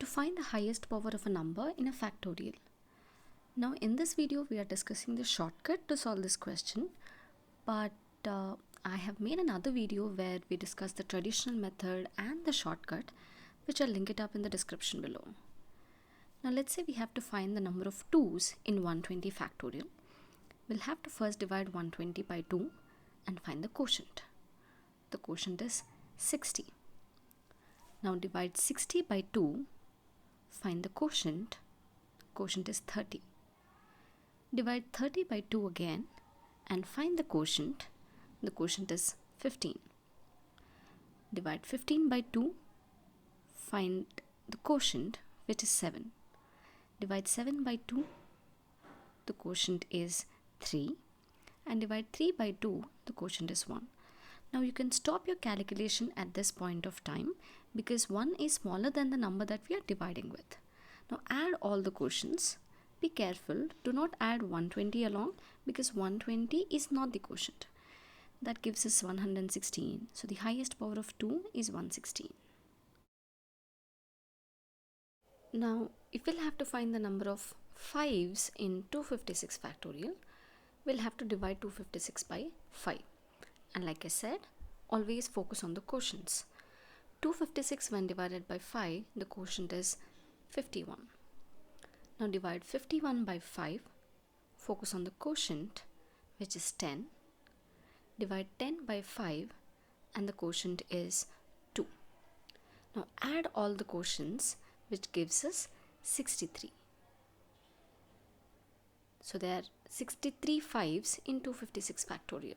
find the highest power of a number in a factorial. Now in this video we are discussing the shortcut to solve this question, but I have made another video where we discuss the traditional method and the shortcut, which I'll link it up in the description below. Now let's say we have to find the number of 2's in 120 factorial. We'll have to first divide 120 by 2 and find the quotient. The quotient is 60. Now divide 60 by 2, find the quotient. Quotient is 30. Divide 30 by 2 again and find the quotient. The quotient is 15. Divide 15 by 2, find the quotient, which is 7. Divide 7 by 2, the quotient is 3, and divide 3 by 2, the quotient is 1. Now you can stop your calculation at this point of time because 1 is smaller than the number that we are dividing with. Now add all the quotients. Be careful, do not add 120 along because 120 is not the quotient. That gives us 116. So the highest power of 2 is 116. Now if we'll have to find the number of 5's in 256 factorial, we'll have to divide 256 by 5. And like I said, always focus on the quotients. 256 when divided by 5, the quotient is 51. Now divide 51 by 5, focus on the quotient, which is 10. Divide 10 by 5 and the quotient is 2. Now add all the quotients, which gives us 63. So there are 63 5's in 256 factorial.